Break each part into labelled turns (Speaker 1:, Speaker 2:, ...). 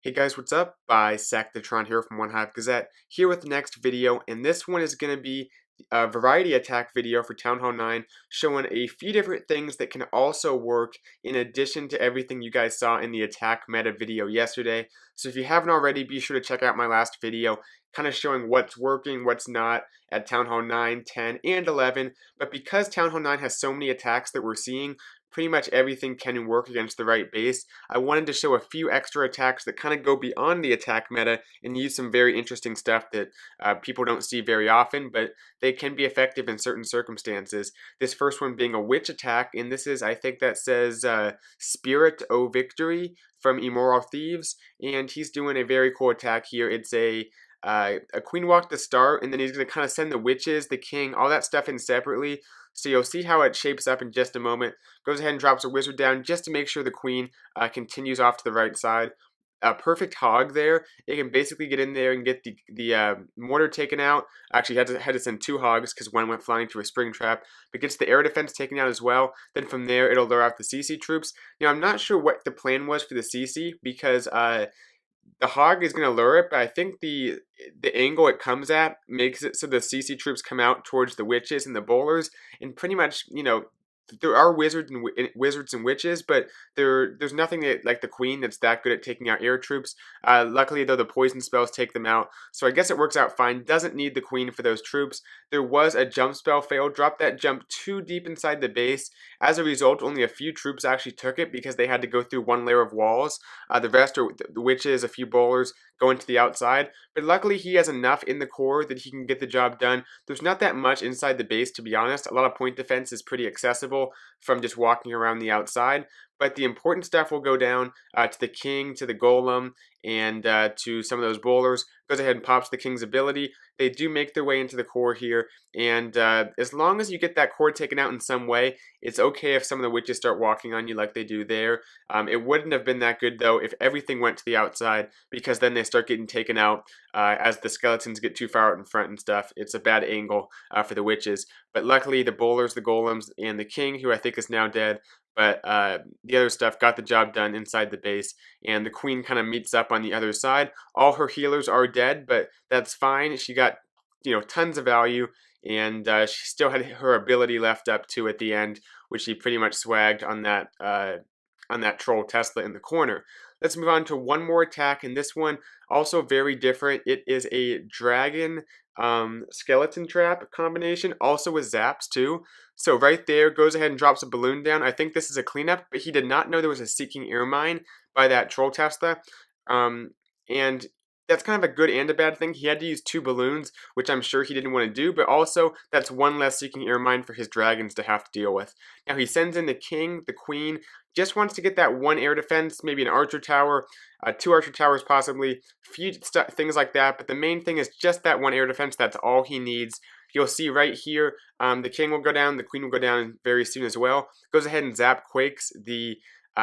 Speaker 1: Hey guys, what's up? Tron here from OneHive Gazette, here with the next video, and this one is going to be a variety attack video for Town Hall 9, showing a few different things that can also work in addition to everything you guys saw in the attack meta video yesterday. So if you haven't already, be sure to check out my last video, kind of showing what's working, what's not at Town Hall 9, 10, and 11. But because Town Hall 9 has so many attacks that we're seeing, pretty much everything can work against the right base. I wanted to show a few extra attacks that kind of go beyond the attack meta and use some very interesting stuff that people don't see very often, but they can be effective in certain circumstances. This first one being a witch attack, and this is, I think that says Spirit O Victory from Immoral Thieves, and he's doing a very cool attack here. It's a queen walk to start, and then he's going to kind of send the witches, the king, all that stuff in separately. So you'll see how it shapes up in just a moment. Goes ahead and drops a wizard down just to make sure the queen continues off to the right side. A perfect hog there. It can basically get in there and get the mortar taken out. Actually, had to send two hogs because one went flying to a spring trap. But gets the air defense taken out as well. Then from there, it'll lure out the CC troops. Now, I'm not sure what the plan was for the CC because the hog is going to lure it, but I think the angle it comes at makes it so the CC troops come out towards the witches and the bowlers, and pretty much, there are wizards and witches, but there's nothing that, like the queen that's that good at taking out air troops. Luckily, though, the poison spells take them out, so I guess it works out fine. Doesn't need the queen for those troops. There was a jump spell fail. Dropped that jump too deep inside the base. As a result, only a few troops actually took it because they had to go through one layer of walls. The rest are the witches, a few bowlers going to the outside. But luckily, he has enough in the core that he can get the job done. There's not that much inside the base, to be honest. A lot of point defense is pretty accessible from just walking around the outside, but the important stuff will go down to the king, to the golem, and to some of those bowlers. Goes ahead and pops the king's ability. They do make their way into the core here, and as long as you get that core taken out in some way, it's okay if some of the witches start walking on you like they do there. It wouldn't have been that good, though, if everything went to the outside, because then they start getting taken out as the skeletons get too far out in front and stuff. It's a bad angle for the witches. But luckily, the bowlers, the golems, and the king, who I think is now dead, but the other stuff got the job done inside the base, and the queen kind of meets up on the other side. All her healers are dead, but that's fine. She got, tons of value, and she still had her ability left up too at the end, which she pretty much swagged on that troll Tesla in the corner. Let's move on to one more attack, and this one also very different. It is a dragon skeleton trap combination, also with zaps too. So right there, goes ahead and drops a balloon down. I think this is a cleanup, but he did not know there was a seeking air mine by that troll Tesla. And that's kind of a good and a bad thing. He had to use two balloons, which I'm sure he didn't want to do, but also that's one less seeking air mine for his dragons to have to deal with. Now he sends in the king, the queen, just wants to get that one air defense, maybe an archer tower, two archer towers possibly, few things like that, but the main thing is just that one air defense. That's all he needs. You'll see right here, the king will go down, the queen will go down very soon as well. Goes ahead and zap quakes the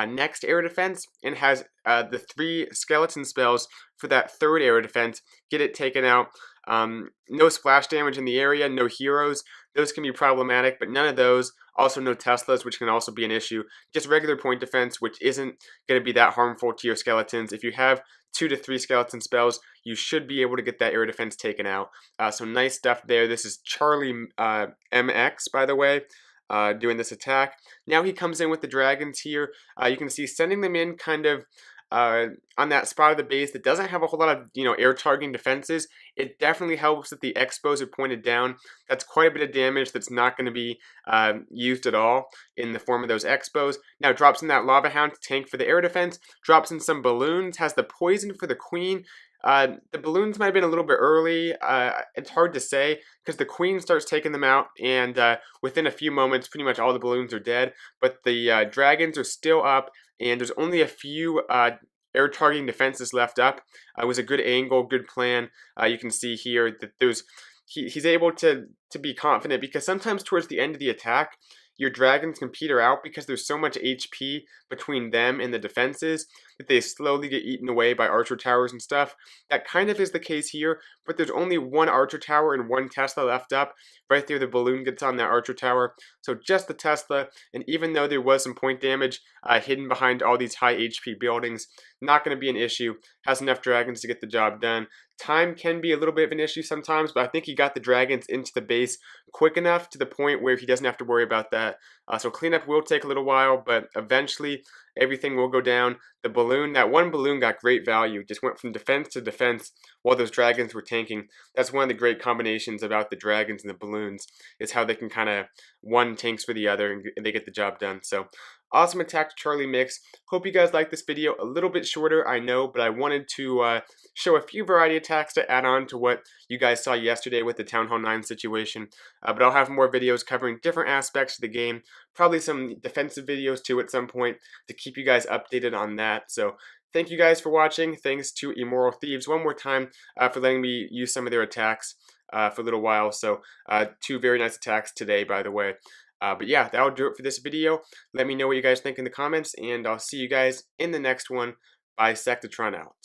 Speaker 1: next air defense, and has the three skeleton spells for that third air defense. Get it taken out. No splash damage in the area, no heroes. Those can be problematic, but none of those. Also no Teslas, which can also be an issue. Just regular point defense, which isn't going to be that harmful to your skeletons. If you have 2 to 3 skeleton spells, you should be able to get that air defense taken out. So nice stuff there. This is Charlie MX, by the way, doing this attack. Now he comes in with the dragons here. You can see sending them in kind of on that spot of the base that doesn't have a whole lot of air targeting defenses. It definitely helps that the expos are pointed down. That's quite a bit of damage that's not going to be used at all in the form of those expos. Now drops in that lava hound to tank for the air defense. Drops in some balloons. Has the poison for the queen. The balloons might have been a little bit early. It's hard to say because the queen starts taking them out, and within a few moments, pretty much all the balloons are dead. But the dragons are still up, and there's only a few air targeting defenses left up. It was a good angle, good plan. You can see here that he's able to be confident, because sometimes towards the end of the attack, your dragons can peter out because there's so much HP between them and the defenses that they slowly get eaten away by archer towers and stuff. That kind of is the case here, but there's only one archer tower and one Tesla left up. Right there, the balloon gets on that archer tower, so just the Tesla, and even though there was some point damage hidden behind all these high HP buildings, not going to be an issue. Has enough dragons to get the job done. Time can be a little bit of an issue sometimes, but I think he got the dragons into the base quick enough to the point where he doesn't have to worry about that. So cleanup will take a little while, but eventually everything will go down. The balloon, that one balloon got great value. Just went from defense to defense while those dragons were tanking. That's one of the great combinations about the dragons and the balloons, is how they can kind of one tanks for the other and they get the job done. So awesome attack to Charlie mix. Hope you guys liked this video. A little bit shorter, I know, but I wanted to show a few variety attacks to add on to what you guys saw yesterday with the Town Hall 9 situation. But I'll have more videos covering different aspects of the game. Probably some defensive videos too at some point to keep you guys updated on that. So thank you guys for watching. Thanks to Immoral Thieves one more time for letting me use some of their attacks for a little while. So two very nice attacks today, by the way. But yeah, that'll do it for this video. Let me know what you guys think in the comments, and I'll see you guys in the next one. Bisectatron out.